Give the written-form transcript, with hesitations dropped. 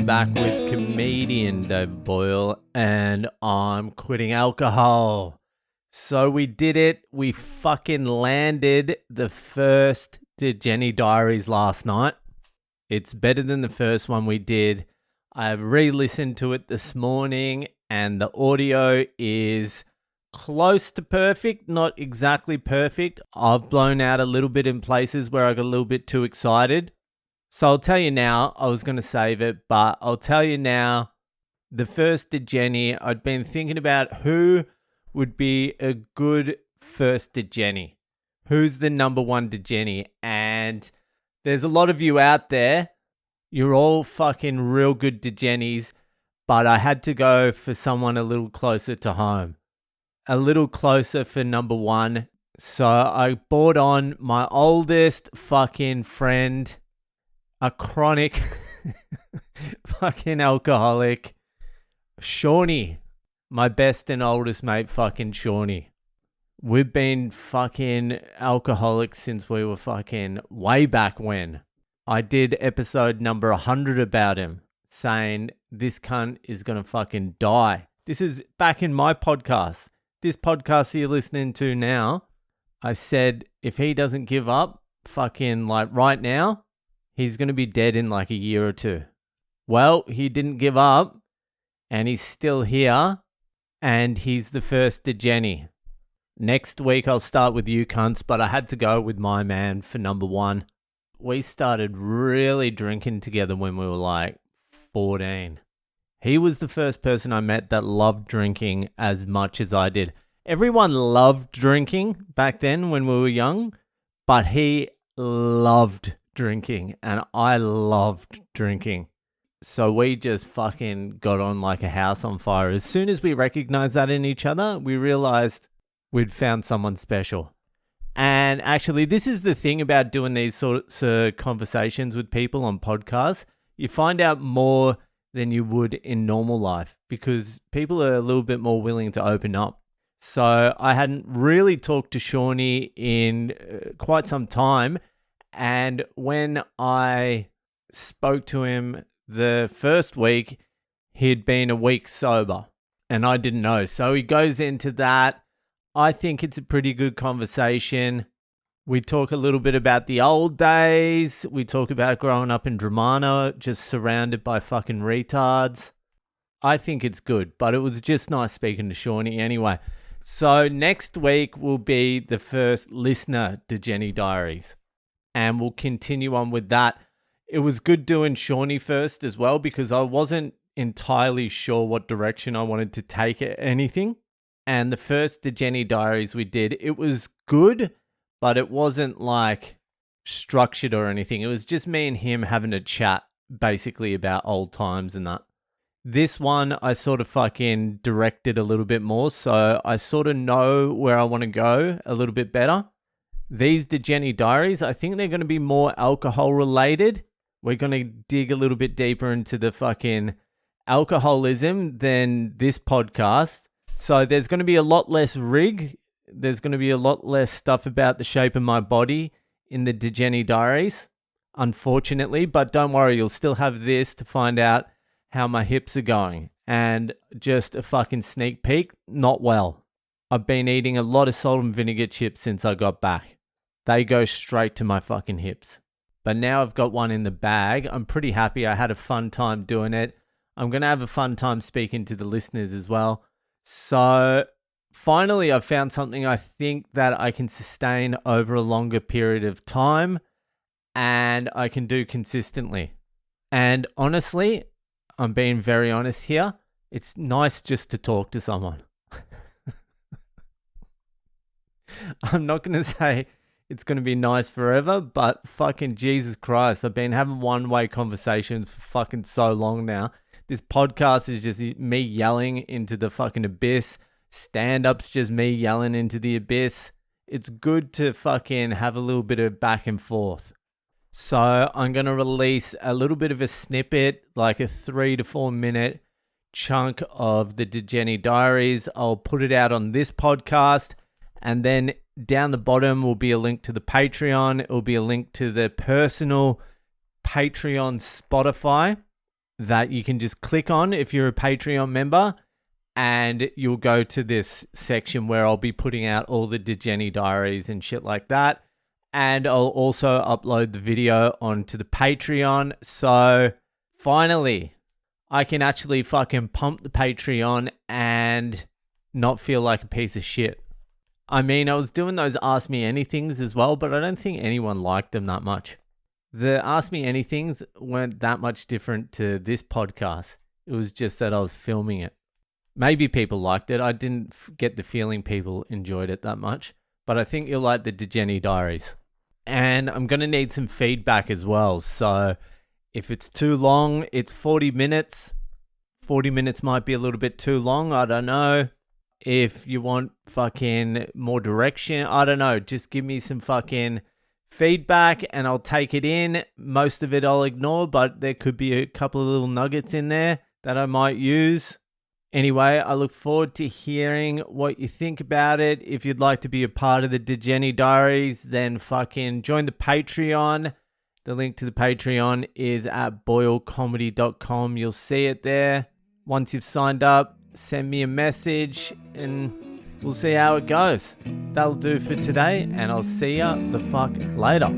are back with comedian Boyle, and I'm quitting alcohol. So we did it. We fucking landed the first Degenny Diaries last night. It's better than the first one we did. I re-listened to it this morning, and the audio is close to perfect, not exactly perfect. I've blown out a little bit in places where I got a little bit too excited. So I'll tell you now, I was going to save it, but I'll tell you now, the first Degenny, I'd been thinking about who would be a good first Degenny. Who's the number one Degenny? And there's a lot of you out there. You're all fucking real good Degennies, but I had to go for someone a little closer to home. A little closer for number one. So I brought on my oldest fucking friend, a chronic fucking alcoholic, Shawnee, my best and oldest mate, fucking Shawnee. We've been fucking alcoholics since we were fucking way back when. I did episode number 100 about him, saying this cunt is gonna fucking die. This is back in my podcast. This podcast you're listening to now, I said if he doesn't give up fucking like right now, he's going to be dead in like a year or two. Well, he didn't give up, and he's still here, and he's the first Degenny. Next week, I'll start with you cunts, but I had to go with my man for number one. We started really drinking together when we were like 14. He was the first person I met that loved drinking as much as I did. Everyone loved drinking back then when we were young, but he loved drinking, and I loved drinking. So we just fucking got on like a house on fire. As soon as we recognized that in each other, we realized we'd found someone special. And actually, this is the thing about doing these sorts of conversations with people on podcasts. You find out more than you would in normal life because people are a little bit more willing to open up. So I hadn't really talked to Shawnee in quite some time. And when I spoke to him the first week, he'd been a week sober and I didn't know. So he goes into that. I think it's a pretty good conversation. We talk a little bit about the old days. We talk about growing up in Dramana, just surrounded by fucking retards. I think it's good, but it was just nice speaking to Shawnee anyway. So next week will be the first listener to Degenny Diaries, and we'll continue on with that. It was good doing Shawnee first as well because I wasn't entirely sure what direction I wanted to take anything. And the first Degenny Diaries we did, it was good, but it wasn't like structured or anything. It was just me and him having a chat basically about old times and that. This one I sort of fucking directed a little bit more, so I sort of know where I want to go a little bit better. These Degenny Diaries, I think they're going to be more alcohol related. We're going to dig a little bit deeper into the fucking alcoholism than this podcast. So there's going to be a lot less rig. There's going to be a lot less stuff about the shape of my body in the Degenny Diaries, unfortunately. But don't worry, you'll still have this to find out how my hips are going. And just a fucking sneak peek, not well. I've been eating a lot of salt and vinegar chips since I got back. They go straight to my fucking hips. But now I've got one in the bag. I'm pretty happy. I had a fun time doing it. I'm going to have a fun time speaking to the listeners as well. So finally, I've found something I think that I can sustain over a longer period of time and I can do consistently. And honestly, I'm being very honest here. It's nice just to talk to someone. I'm not going to say it's going to be nice forever, but fucking Jesus Christ, I've been having one-way conversations for fucking so long now. This podcast is just me yelling into the fucking abyss. Stand-up's just me yelling into the abyss. It's good to fucking have a little bit of back and forth. So I'm going to release a little bit of a snippet, like a 3 to 4 minute chunk of the Degenny Diaries. I'll put it out on this podcast, and then down the bottom will be a link to the Patreon. It will be a link to the personal Patreon Spotify. that you can just click on if you're a Patreon member, and you'll go to this section where I'll be putting out all the Degenny Diaries and shit like that. And I'll also upload the video onto the Patreon. So finally, I can actually fucking pump the Patreon and not feel like a piece of shit. I mean, I was doing those Ask Me Anythings as well, but I don't think anyone liked them that much. The Ask Me Anythings weren't that much different to this podcast. It was just that I was filming it. Maybe people liked it. I didn't get the feeling people enjoyed it that much. But I think you'll like the Degenny Diaries. And I'm going to need some feedback as well. So if it's too long, it's 40 minutes. 40 minutes might be a little bit too long. I don't know. If you want fucking more direction, I don't know. Just give me some fucking feedback and I'll take it in. Most of it I'll ignore, but there could be a couple of little nuggets in there that I might use. Anyway, I look forward to hearing what you think about it. If you'd like to be a part of the Degenny Diaries, then fucking join the Patreon. The link to the Patreon is at boylecomedy.com. You'll see it there. Once you've signed up, send me a message and we'll see how it goes. That'll do for today, and I'll see ya the fuck later.